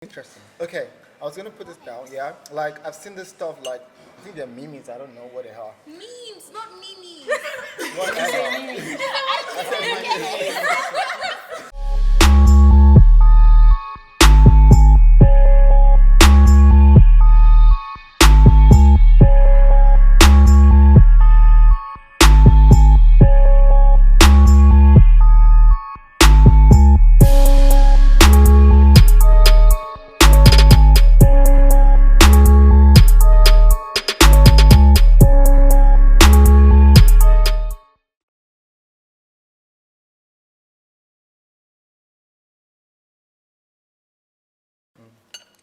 Interesting. Okay, I was gonna put this down. Yeah, like I've seen this stuff. Like I think they're memes. I don't know what they are. Memes, not memes. Whatever.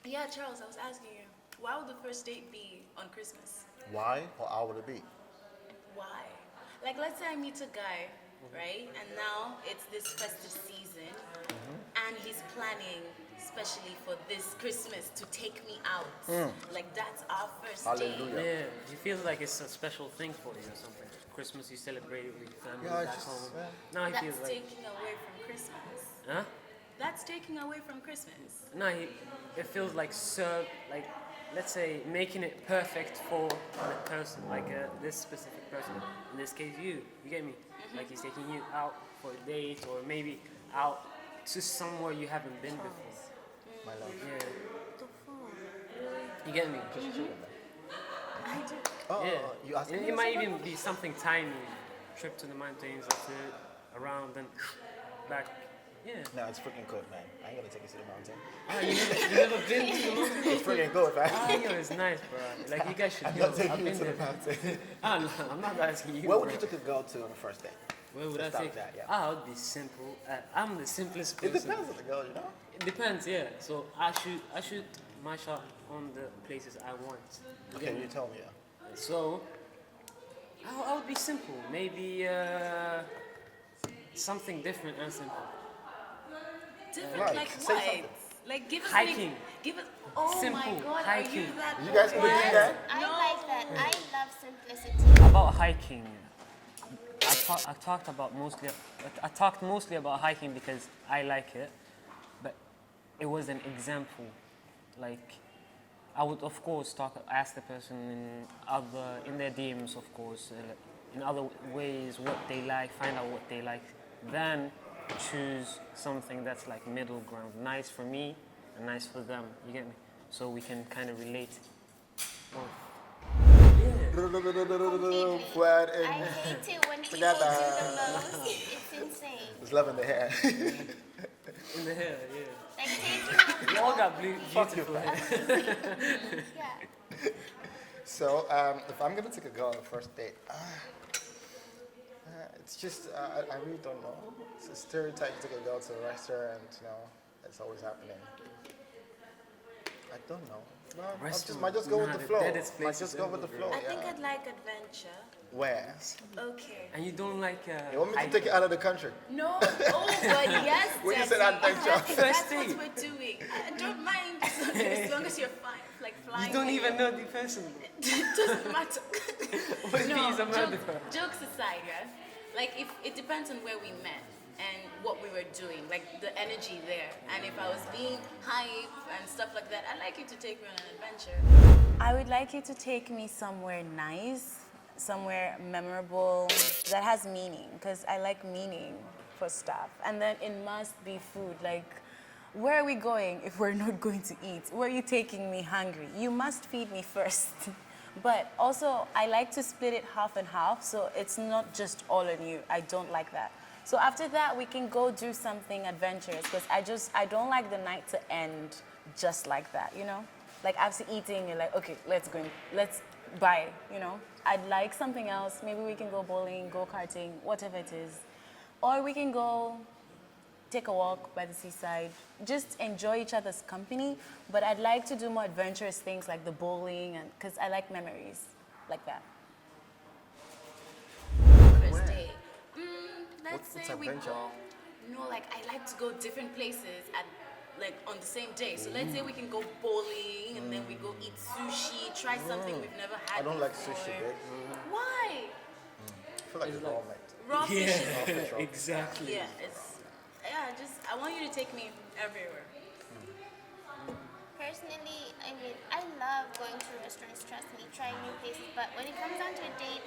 Yeah, Charles, I was asking you, why would the first date be on Christmas? Why or how would it be? Why? Like, let's say I meet a guy, right? And now it's this festive season, and he's planning, especially for this Christmas, to take me out. Like, that's our first date. Hallelujah. Yeah, it feels like it's a special thing for you or something. Christmas, you celebrate it with your family Yeah, back it's just home. Now it That's feels like, taking away from Christmas. huh? That's taking away from Christmas. No, it feels like let's say making it perfect for a person, like this specific person. In this case, you get me? Like he's taking you out for a date or maybe out to somewhere you haven't been before. My love. Yeah, The phone, really? you get me? I do. Oh, Yeah, you asking and me it might something? even be something tiny, trip to the mountains, that's it, around and back. Yeah. No, it's freaking cold, man. I ain't gonna take you to the mountain. Ah, you never been to the mountains? It's freaking cold, man. Ah, yo, it's nice, bro. Like you guys should I'm go. not taking I've you been to the there. mountain. Ah, no, I'm not asking you. Where would bro. you take a girl to on the first date? Where would I Let's start take? with that, yeah. Ah, I would be simple. I'm the simplest It person. depends on the girl, you know. It depends, yeah. So I should match up on the places I want. You get Okay, me? you tell me. Yeah. So I would be simple. Maybe something different and simple. Different, Right, like say what? something. Like give us Hiking. Give us. Oh Simple, my God! Are hiking. you that? You guys gonna do bold? that? I No. like that. I love simplicity. About hiking, I talked mostly about hiking because I like it, but it was an example. Like I would of course ask the person in their DMs, of course, in other ways what they like, find out what they like, then choose something that's like middle ground, nice for me and nice for them. You get me? So we can kind of relate. Both. Flat I and hate it when people Together. do the most. It's insane. there's love in the hair. In the hair, yeah. Like taking We all got Fuck you, beautiful man. hair. yeah. So, if I'm gonna take a girl on a first date, it's just I really don't know. It's a stereotype to take a girl to a restaurant. You know, it's always happening. I don't know. No, might just go with the flow. deadest Might places just go with the ever, flow. I think Yeah. I'd like adventure. Where? Okay. And you don't like You want me to take you out of the country? No. Oh, but yes, When you said Daddy. adventure. That's First what date. we're doing. I don't mind as long as you're fine, like flying. You don't with even know the person. It doesn't matter. What if he's a murderer? Jokes aside, yeah. Like if it depends on where we met and what we were doing, like the energy there. And if I was being hype and stuff like that, I'd like you to take me on an adventure. I would like you to take me somewhere nice, somewhere memorable that has meaning, because I like meaning for stuff. And then it must be food. Like, where are we going if we're not going to eat? Where are you taking me hungry? You must feed me first. But also, I like to split it half and half, so it's not just all on you. I don't like that. So after that, we can go do something adventurous, because I don't like the night to end just like that, you know? Like after eating, you're like, okay, let's go, let's buy, you know? I'd like something else. Maybe we can go bowling, go karting, whatever it is. Or we can go take a walk by the seaside, just enjoy each other's company. But I'd like to do more adventurous things like the bowling, and because I like memories like that. First day. Let's What's say we adventure? go. No, like I like to go different places at like on the same day. So let's say we can go bowling and then we go eat sushi, try something we've never had. I don't like before. sushi, babe. Why? I feel like it's all meant. Raw fish is Yeah, exactly. yeah, I want you to take me everywhere. definitely, I mean, I love going to restaurants, trust me, trying new places, but when it comes down to a date,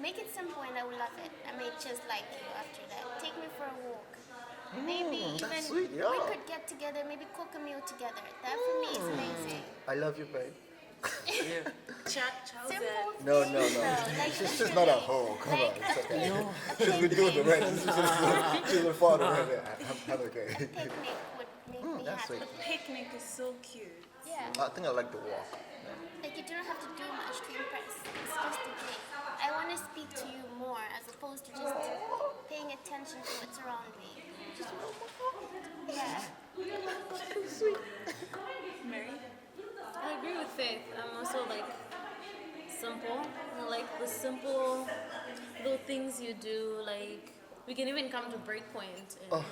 make it simple and I will love it. I may just like you after that. Take me for a walk. Maybe even that's sweet, yeah. we could get together, maybe cook a meal together. That for me is amazing. I love you, babe. Yeah. Charles Simple No, things, no, no. though, like She's not a literally, hoe. Come on, like it's okay. a She's been doing the picnic. rest. She's been following the rest. I'm okay. A picnic would make me that's happy. sweet. Picnic is so cute. Yeah. I think I like the walk. Like you don't have to do much to impress. It's just a date. I want to speak to you more as opposed to just paying attention to what's around me. Yeah. Mary? I agree with Faith. I'm also like simple. I like the simple little things you do. Like we can even come to Breakpoint and,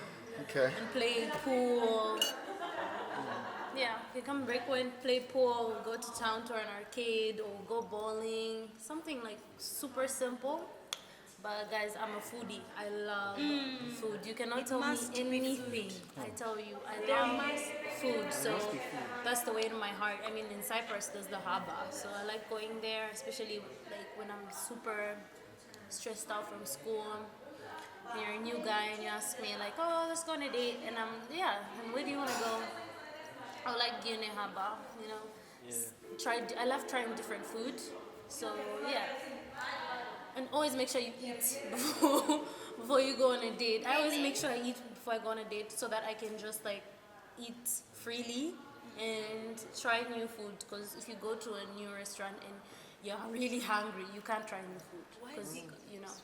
Okay. and play pool. Yeah, we come Breakpoint, play pool, go to town to an arcade or go bowling. Something like super simple. But guys, I'm a foodie. I love food. You cannot tell me must be anything. I tell you, I love food. So that's the way in my heart. I mean, in Cyprus, there's the haba. So I like going there, especially like when I'm super stressed out from school. And you're a new guy and you ask me like, oh, let's go on a date. And and where do you want to go? I like Guinea haba, you know. I love trying different food. So yeah. And always make sure you eat before you go on a date. I always make sure I eat before I go on a date so that I can just like eat freely and try new food. Because if you go to a new restaurant and you're really hungry, you can't try new food. Because you know.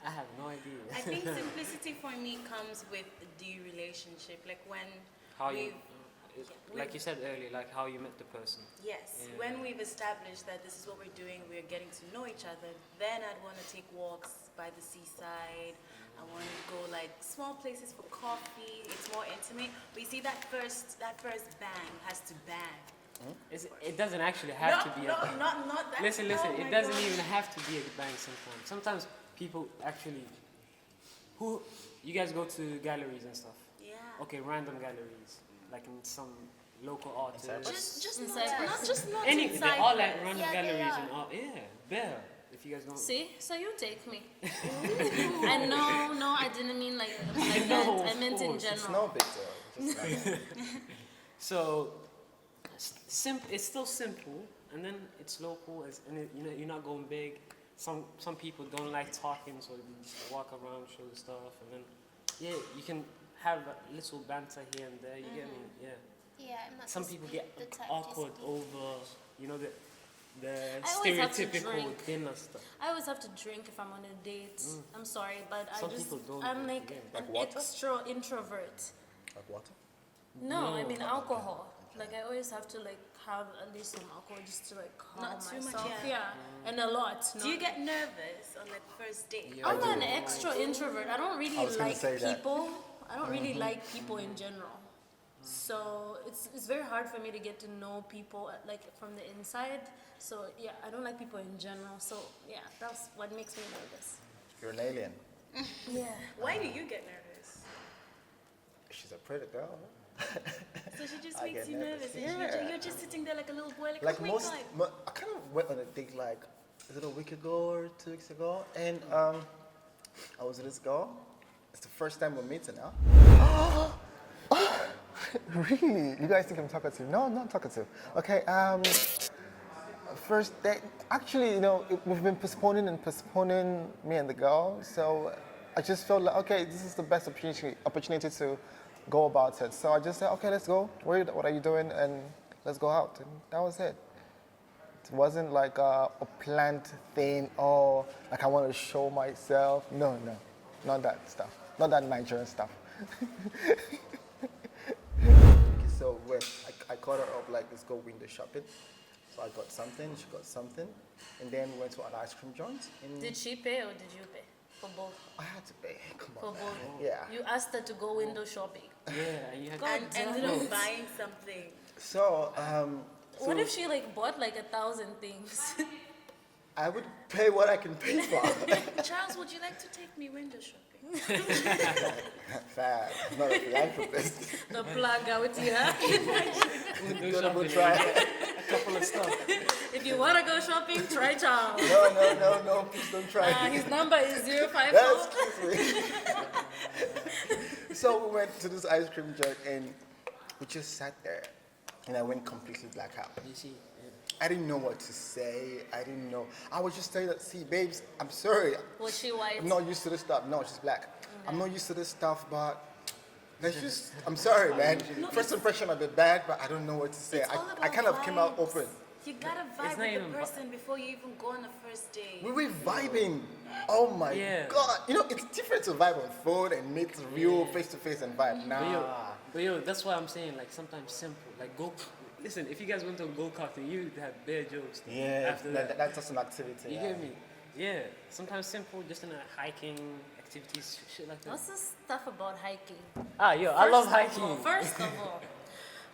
I have no idea. I think simplicity for me comes with the relationship. Like when How you, we've- like you said earlier, like how you met the person. Yes, Yeah. when we've established that this is what we're doing, we're getting to know each other, then I'd want to take walks by the seaside. I want to go like small places for coffee. It's more intimate. But you see that first bang has to bang. It doesn't actually have to be a bang. Not that. Listen, oh it my doesn't God. even have to be a bang sometimes. Sometimes people actually, you guys go to galleries and stuff. Yeah. Okay, random galleries, like in some local artists. Just In not, Cyprus. not just not Any, in they're all like Cyprus. random Yeah, they galleries are. and all. Yeah, bear. If you guys don't. See? So you take me. And no, I didn't mean like that. No, I of meant in course. It's general. no big deal. Just like, So, it's still simple, and then it's local, and you're not going big. Some people don't like talking, so you just walk around, show the stuff, and then you can have a little banter here and there. You get me? Yeah. Yeah, I'm not Some the people speak- get the type to awkward speak. over, the I always have to stereotypical drink. dinner stuff. I always have to drink if I'm on a date. I'm sorry, but Some people don't I'm drink, like yeah. an Like water? extra introvert. like water? No, I mean alcohol. Like I always have to like have at least some alcohol just to like calm Not too much, myself. yeah. And a lot. Do you not- get nervous on like first date? Yeah. I'm I an do. extra introvert. I don't really I was gonna like say that. people. I don't really like people in general. So it's very hard for me to get to know people like from the inside. So yeah, I don't like people in general. So yeah, that's what makes me nervous. You're an alien. Yeah. Why do you get nervous? She's a pretty girl. So she just I makes get you nervous. nervous, and Yeah. you're just sitting there like a little boy, like, Like oh my most, God. I kind of went on a date like, is it a week ago or 2 weeks ago? And I was with this girl. It's the first time we're meeting now. Really? You guys think I'm talking to? No, I'm not talking to. Okay, first date. Actually, we've been postponing, me and the girl. So I just felt like, okay, this is the best opportunity to go about it. So I just said, okay, let's go. What are you doing? And let's go out. And that was it. It wasn't like a planned thing or like I want to show myself. No, not that stuff. Not that Nigerian stuff. So I called her up like, let's go window shopping. So I got something, she got something, and then we went to an ice cream joint. And Did she pay or did you pay? For both. I had to pay. Come For on. both. Yeah. You asked her to go window shopping. Yeah, and you had And ended damn up it. buying something. So What if she like bought like 1,000 things? I would pay what I can pay for. Charles, would you like to take me window shopping? Fab. I'm not a philanthropist. The plug out here. Gonna go try. A couple of stuff. If you want to go shopping, try Charles. No, please don't try. His number is 054. Yes, excuse me. So we went to this ice cream joint and we just sat there and I went completely blackout. You see, I didn't know what to say. I didn't know. I was just saying that, see, babes, I'm sorry. Was she white? I'm not used to this stuff. No, she's black. I'm not used to this stuff, but let's just, I'm sorry, man. First impression of it bad, but I don't know what to say. It's all I about kind of came out vibes. open. You gotta It's vibe not with even the person before you even go on the first date. We were vibing. Oh my Yeah. God. You know, it's different to vibe on phone and meet real face-to-face and vibe. But yo, that's why I'm saying, like, sometimes simple. Like, listen, if you guys went to a go-karting, you'd have bare jokes Yeah, after that. that's just an activity. You get me? Yeah, sometimes simple, just in a hiking activities, shit like that. What's the stuff about hiking? I love hiking.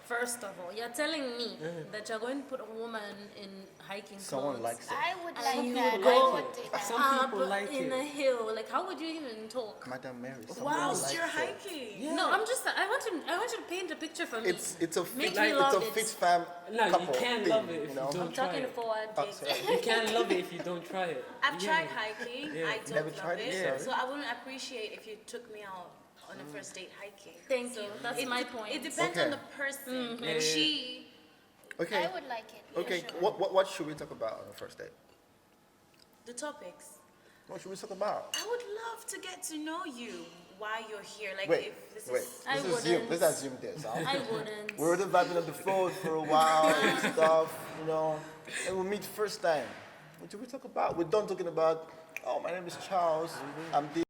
First of all, you're telling me that you're going to put a woman in hiking Someone clothes likes it. I would and like you that. go I would do that. Some up people like in it. a hill. Like, how would you even talk? Madam Mary. Whilst you're hiking. No, I want you to paint a picture for me. It's a Make fit, me it's love a it. fit fam No, you couple can't thing, love it if you know? don't I'm try talking it. for one Oh, date. sorry. You can't love it if you don't try it. I've You get tried me? hiking. Yeah. I don't Never love tried it? it. Sorry. So I wouldn't appreciate if you took me out on a first date hiking. Thank So you. That's it my de- point. It depends Okay. on the person. Yeah, And yeah. she, Okay. I would like it. for Okay. sure. What should we talk about on the first date? the topics. What should we talk about? I would love to get to know you, why you're here. Like Wait. if this Let's is assume. wouldn't. Let's assume this. Huh? I wouldn't. We were already vibing on the phone for a while and stuff, you know. And we meet first time. What do we talk about? We're done talking about, oh, my name is Charles. I'm this,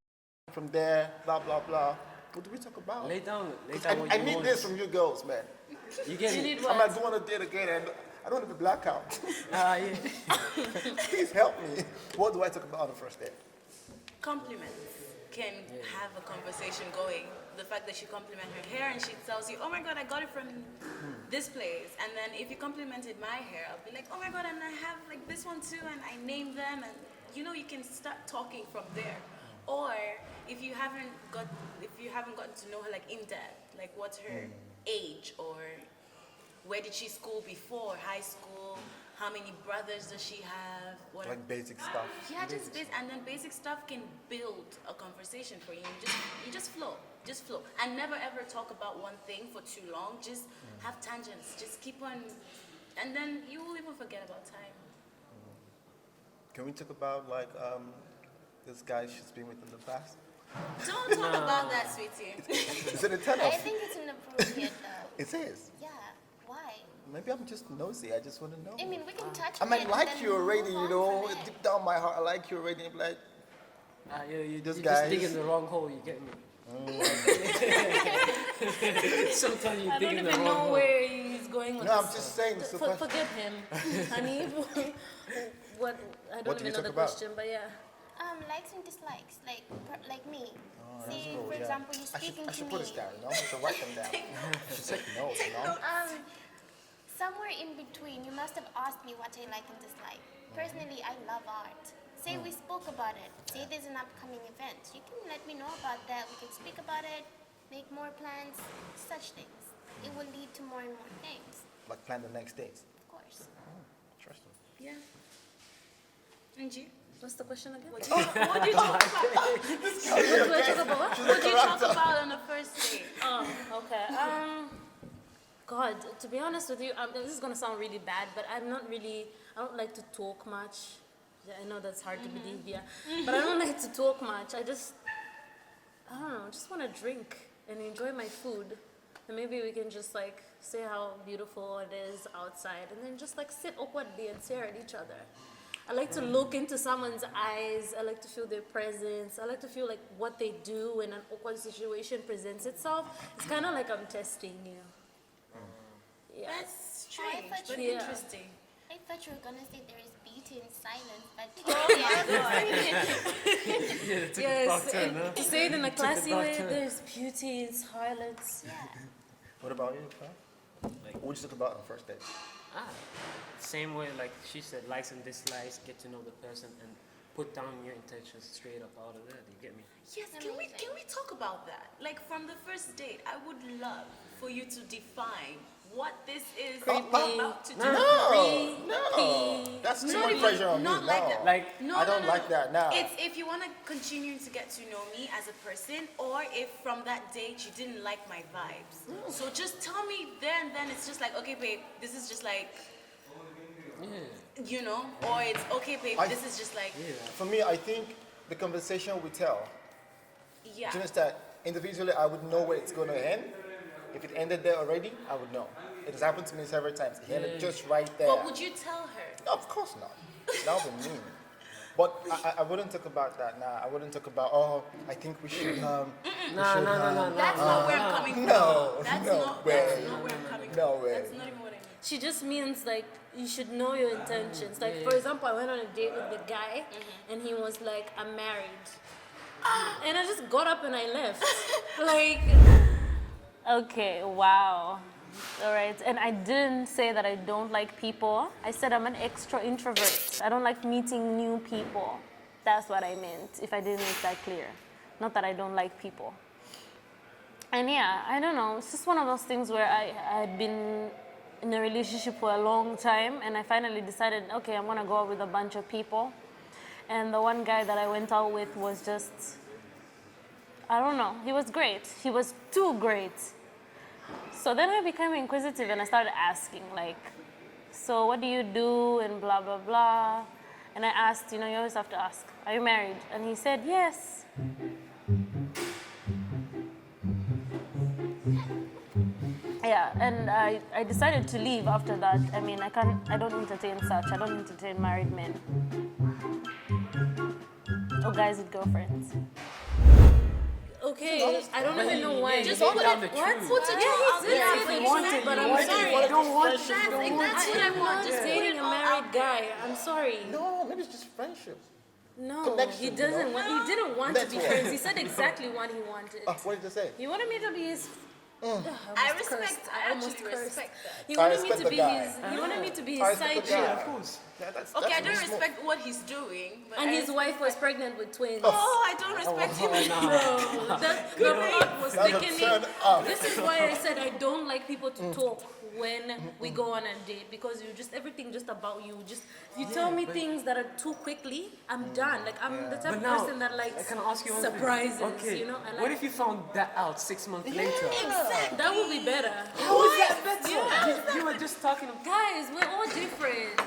from there, blah, blah, blah. What do we talk about? Lay down I what you need want. this from you girls, man. You get You me? need I'm what? not doing a date again and I don't want to be blackout. Yeah. Please help me. What do I talk about on the first date? compliments can have a conversation going. The fact that she compliment her hair and she tells you, oh my God, I got it from this place. And then if you complimented my hair, I'll be like, oh my God, and I have like this one too, and I name them, and you know, you can start talking from there. Or if you haven't gotten to know her like in depth, like what's her age, or where did she school before, high school, how many brothers does she have, what Like basic stuff. yeah, just and then basic stuff can build a conversation for you. You just flow, and never ever talk about one thing for too long. Just have tangents. Just keep on, and then you will even forget about time. Can we talk about like this guy she's been with in the past? Don't talk about that, sweetie. Is it a turn I off? think it's inappropriate though. It is. Yeah. Why? Maybe I'm just nosy. I just want to know. I mean, we can touch I on might it like and then you already, move you on know. from it. Deep down my heart, I like you already. I'm like, You're Those just guys. digging the wrong hole, you get me? Sometimes you I dig don't in the even wrong know hole. where he's going with no, I'm this. just saying. It's a question. Forget him, honey. What? I What don't do you even know talk the about? question, but yeah. Likes and dislikes, like me. That's See, cool, for yeah. example, you're I should speaking to put me. this down, you know? I should write them down. I should take notes, you know? Somewhere in between, you must have asked me what I like and dislike. Personally, I love art. Say we spoke about it. Say there's an upcoming event. You can let me know about that. We can speak about it, make more plans, such things. It will lead to more and more things, Like plan the next days. of course. Interesting. Yeah. And you? What's the question again? What do you talk about? What do I talk about? What? What do you talk about on the first date? Oh, okay. God, to be honest with you, this is gonna sound really bad, but I don't like to talk much. Yeah, I know that's hard to believe, yeah. But I don't like to talk much. I don't know, just want to drink and enjoy my food. And maybe we can just like say how beautiful it is outside and then just like sit awkwardly and stare at each other. I like to look into someone's eyes. I like to feel their presence. I like to feel like what they do when an awkward situation presents itself. It's kind of like I'm testing you. Yeah. That's strange, but Yeah. interesting. I thought you were gonna say there is beauty in silence, but Yeah, it took a Yes, dark turn, and huh? to say it in a classy dark way, turn. there's beauty in silence. yeah. What about you, Fran? What would you talk about on the first date? Same way, like she said, likes and dislikes, get to know the person, and put down your intentions straight up out of there. Do you get me? Yes, can we talk about that? Like from the first date, I would love for you to define what this is about to do. No, that's too much pressure on me. Not No, like that. Like, No, I don't like that. No. It's if you want to continue to get to know me as a person, or if from that date you didn't like my vibes. So just tell me there and then. It's just like, okay, babe, this is just like, you know, or it's okay, babe, this is just like, For me, I think the conversation we tell. yeah. Do you understand? Individually, I would know where it's going to end. If it ended there already, I would know. It has happened to me several times. It ended just right there. But would you tell her? No, of course not. That would be mean. But I wouldn't talk about that now. I wouldn't talk about, I think we should, no. That's not where I'm coming from. No, That's no not way. where I'm coming from. No way. That's not even what I mean. She just means like you should know your intentions. Like for example, I went on a date with the guy, and he was like, "I'm married," and I just got up and I left. Like, okay, wow, all right. And I didn't say that I don't like people. I said I'm an extra introvert. I don't like meeting new people. That's what I meant. If I didn't make that clear, not that I don't like people. And yeah, I don't know. It's just one of those things where I had been in a relationship for a long time, and I finally decided, okay, I'm gonna go out with a bunch of people. And the one guy that I went out with was just, I don't know, he was great. He was too great. So then I became inquisitive and I started asking, like, so what do you do and blah, blah, blah. And I asked, you always have to ask, are you married? And he said, yes. Yeah, and I decided to leave after that. I mean, I don't entertain such. I don't entertain married men. Or guys with girlfriends. Okay, I don't even know why. Just put it down the truth. Put it all out there. But I'm sorry. You don't want to. That's what I want. Just Dating put it a all married out there. guy. I'm sorry. No, maybe it's just friendship. No, Connection, he you doesn't know? want. He didn't want to be Network. friends. He said exactly what he wanted. What did you say? He wanted me to be his. I respect. I almost actually cursed. respect that. He I wanted me respect to the be guy. his. He wanted me to be I his respect side the chick. guy. Of course. Yeah, that's Okay, I really don't small. respect what he's doing. But And I his wife was pregnant with twins. Oh, I don't respect him. That the plot was That's a thickening. turn up. This is why I said I don't like people to talk when we go on a date, because everything just about you. Just you tell me things that are too quickly, I'm done. Like I'm the type But of now, person that likes can I ask you one thing? surprises. Okay. I like What if you found that out 6 months later? that would be better. How is that better? You were just talking about. Guys, we're all different.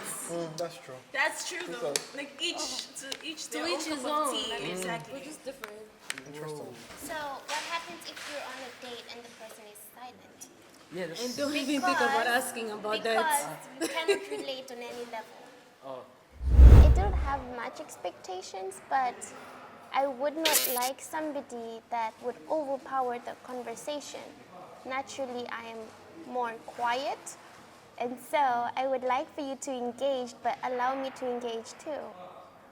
That's true. That's true though. Like each To their each own his cup of own. tea. I mean, Exactly. we're just different. Interesting. So what happens if you're on a date and the person is silent? Yeah, And that's. don't even think about asking about Because that. we cannot relate on any level. Oh. I don't have much expectations, but I would not like somebody that would overpower the conversation. Naturally, I am more quiet, and so I would like for you to engage, but allow me to engage too.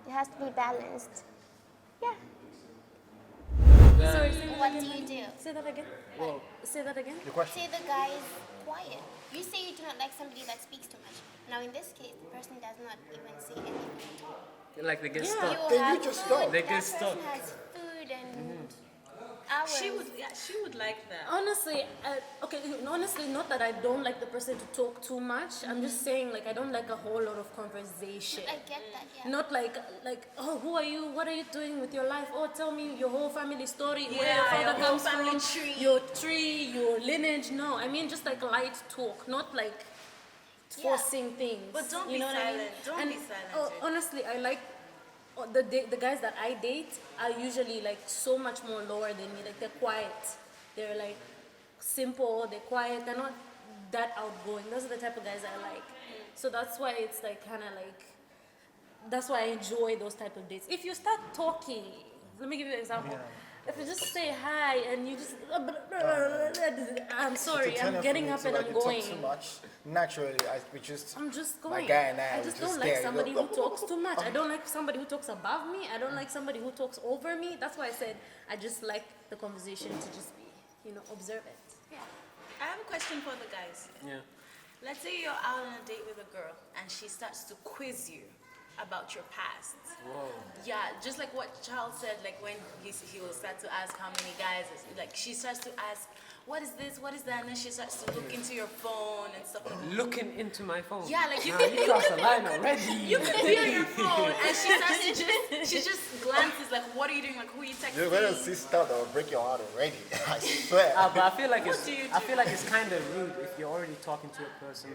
It has to be balanced. Yeah. Sorry, What do you do? say that again. Say that again. Your question? Say the guy is quiet. You say you do not like somebody that speaks too much. Now in this case, the person does not even say anything. Like they get Yeah. stuck. You Then you have just food. don't. They That get person stuck. has food and hours. She would like that. Honestly, honestly, not that I don't like the person to talk too much. I'm just saying, like, I don't like a whole lot of conversation. I get that, yeah. Not like, oh, who are you? What are you doing with your life? Oh, tell me your whole family story. Where Yeah, your father your whole comes family from, tree. your tree, your lineage. No, I mean just like light talk, not like forcing things. But don't you be know what I mean? silent. Don't And, be silent, oh, dude. honestly, I like the guys that I date are usually like so much more lower than me. Like they're quiet. They're like simple. They're quiet. They're not that outgoing. Those are the type of guys I like. So that's why it's like kind of like. That's why I enjoy those type of dates. If you start talking, let me give you an example. If you just say hi and you just, I'm sorry, To turn I'm off getting me up to, and like, I'm you going. Talk too much. Naturally, we just. I'm just My going. guy and I I were just just don't there, like you somebody go, who talks too much. I don't like somebody who talks above me. I don't like somebody who talks over me. That's why I said I just like the conversation to just be, observant. Yeah. I have a question for the guys. Yeah. Let's say you're out on a date with a girl and she starts to quiz you. about your past. Whoa. Yeah, just like what Charles said, like when he will start to ask how many guys, like she starts to ask, what is this, what is that, and then she starts to look into your phone and stuff like that. Looking into my phone. Yeah, like you Nah, could, you crossed the line already. you could be on your phone, and she starts to she just glances like, what are you doing? Like, who are you texting? You're gonna see stuff that will break your heart already. I swear. But I feel like What it's do you I do? feel like it's kind of rude if you're already talking to a person,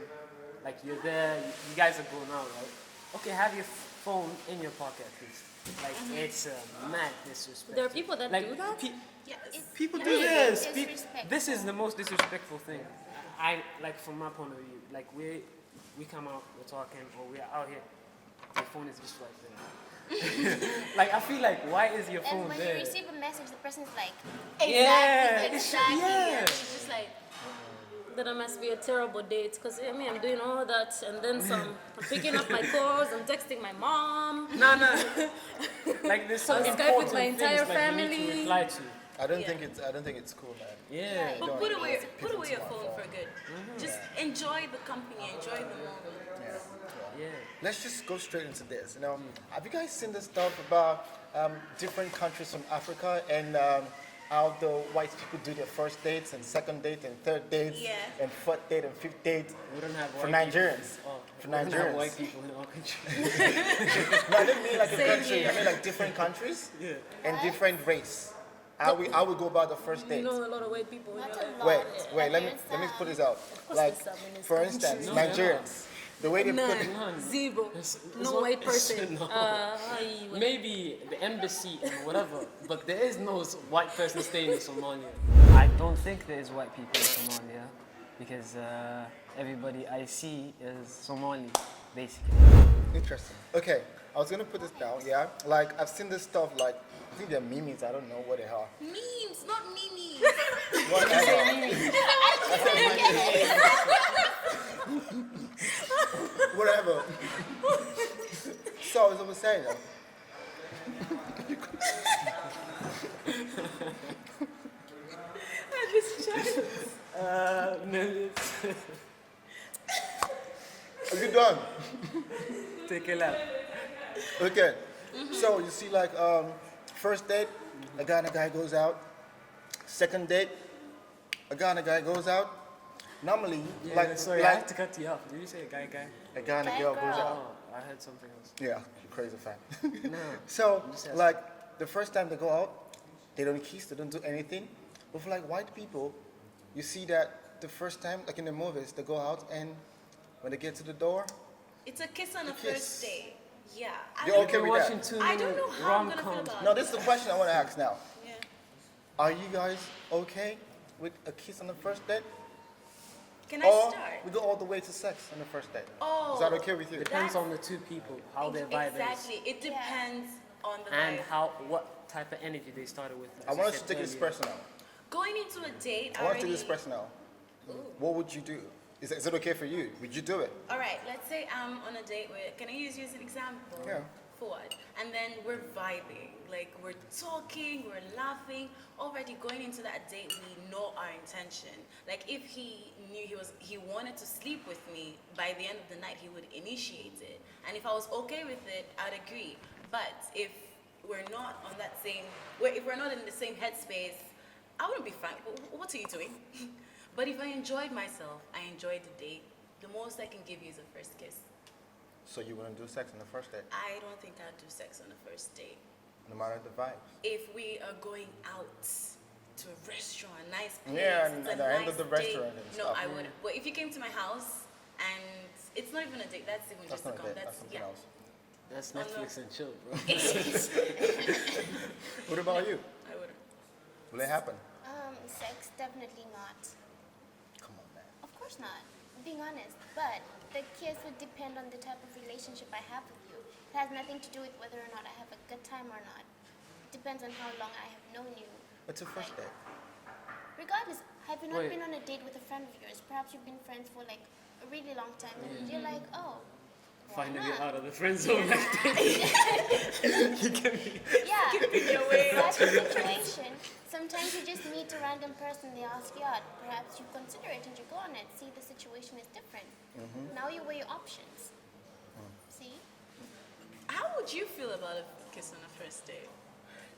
like you're there, you guys are going out, right? Okay, have your phone in your pocket at least. Like it's mad disrespect. There are people that do that? Yes. People Yeah, do it's this. disrespectful. This is the most disrespectful thing. I like from my point of view. Like we come out, we're talking, or we're out here. Your phone is just right there. Like I feel like why is your And phone when there? you receive a message, the person's like, Yeah, Exactly. yeah. And she's just like, Then it must be a terrible date because I mean, I'm doing all that and then some. I'm picking up my calls, I'm texting my mom. No. Like there's some I'll Skype important with my things entire like you need to family. reply to. I don't think it's cool, man. Yeah. but Don't put really away pick into your my phone for good. Just enjoy the company, enjoy the moment. Yeah. Let's just go straight into this. You know, have you guys seen the stuff about different countries from Africa and how the white people do their first dates and second date and third dates Yeah. and fourth date and fifth date We don't have for white Nigerians? people. Oh, For we don't have Nigerians. white people in our country. No, I didn't mean like a Same country. here. I mean like different countries Yeah. and different race. How we go about the first You date. know a lot of white people. not You're a like, lot. Wait, let me There's put this out. course Like, there's some in this for country. instance, No, they're not. Nigerians, the way they put it. none, zero, It's no not- white person. No. Aye, Maybe the embassy and whatever, but there is no white person staying in Somalia. I don't think there is white people in Somalia because everybody I see is Somali, basically. Interesting. Okay, I was gonna put this down. Yeah, like I've seen this stuff. Like I think they're memes. I don't know what they are. Memes, not memes. Whatever. So as I was saying, are you done? Take a lap. Okay. So you see, like first date, a guy and a guy goes out. Second date, a guy and a guy goes out. Normally, Like, sorry, I had to cut you off. Did you say guy? a guy and a Guy, girl goes girl. out. Oh, I heard something else. Yeah, you crazy fan. No. So, Just ask. like, the first time they go out, they don't kiss, they don't do anything. But for like white people, you see that the first time, like in the movies, they go out and when they get to the door, It's a kiss on a kiss. first date. Yeah. You're okay We're with watching that? too I many don't know how I'm gonna feel rom-coms. about No, it. this is the question I want to ask now. Yeah. Are you guys okay with a kiss on the first date? Can I Or start? we go all the way to sex on the first date? Oh. Is that okay with you? Depends on the two people, how their vibe Exactly. is, It depends on the and vibe. what type of energy they started with. I as want you us to said take this earlier. personal. Going into a date I want to already. take this personal. What would you do? Is it okay for you? Would you do it? All right, let's say I'm on a date with, can I use you as an example? Yeah. Forward. And then we're vibing, like we're talking, we're laughing. Already going into that date, we know our intention. Like if he knew he wanted to sleep with me, by the end of the night he would initiate it. And if I was okay with it, I'd agree. But if we're not on that same, if we're not in the same headspace, I wouldn't be fine. What are you doing? But if I enjoyed myself, I enjoyed the date, the most I can give you is a first kiss. So you wouldn't do sex on the first date, I don't think I'd do sex on the first date. no matter the vibes. If we are going out to a restaurant, a nice place, Yeah, and it's a at the end of nice the date, restaurant and no, stuff. I wouldn't. But if you came to my house and it's not even a date, that's even That's just a not a com. date. That's something else. That's Oh, no. Netflix and chill, bro. What about you? I wouldn't. Will it happen? Sex, definitely not. Come on, man. Of course not. Being honest. But the kiss would depend on the type of relationship I have with you. It has nothing to do with whether or not I have a good time or not. It depends on how long I have known you. It's a first date. Regardless, have you not Wait. been on a date with a friend of yours? Perhaps you've been friends for like a really long time and you're like, oh, why Finally not? out of the friend zone like this. Yeah, such a situation. Sometimes you just meet a random person, they ask you out. Perhaps you consider it and you go on it. See, the situation is different. Now you weigh your options. See? How would you feel about a kiss on a first date?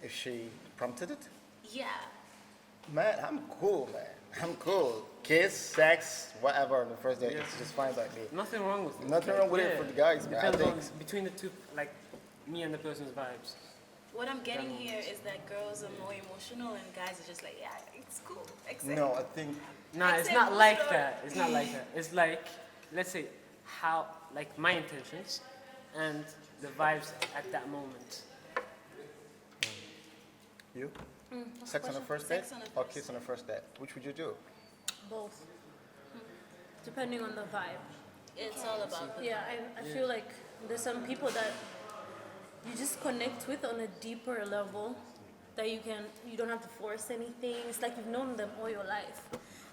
If she prompted it, Yeah. man, I'm cool, man. I'm cool. Kiss, sex, whatever on the first date, it's just fine by me. Nothing wrong with it. Nothing wrong with it for the guys, man. I Depends think. on between the two, like me and the person's vibes. What I'm getting here is that girls are more emotional and guys are just like, yeah, it's cool. Accept. No, I think Nah, it's Except not the like story. that. It's not like that. It's like, let's say, how, like my intentions and the vibes at that moment. you. Sex on the first date Sex on the or first kiss on the first date? Which would you do? Both. Depending on the vibe. It's all about the Yeah, I feel like there's some people that you just connect with on a deeper level that you don't have to force anything. It's like you've known them all your life.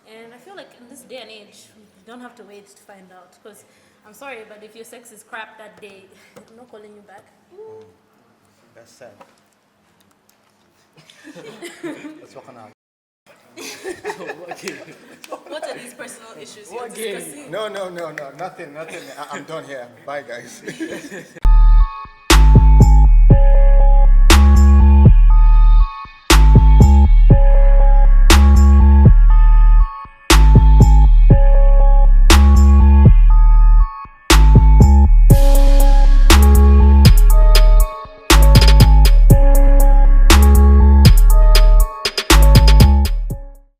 And I feel like in this day and age, you don't have to wait to find out. Because I'm sorry, but if your sex is crap that day, I'm not calling you back. That's sad. Let's walk on out. What are these personal issues you're What game? discussing? No, nothing. I'm done here. Bye, guys.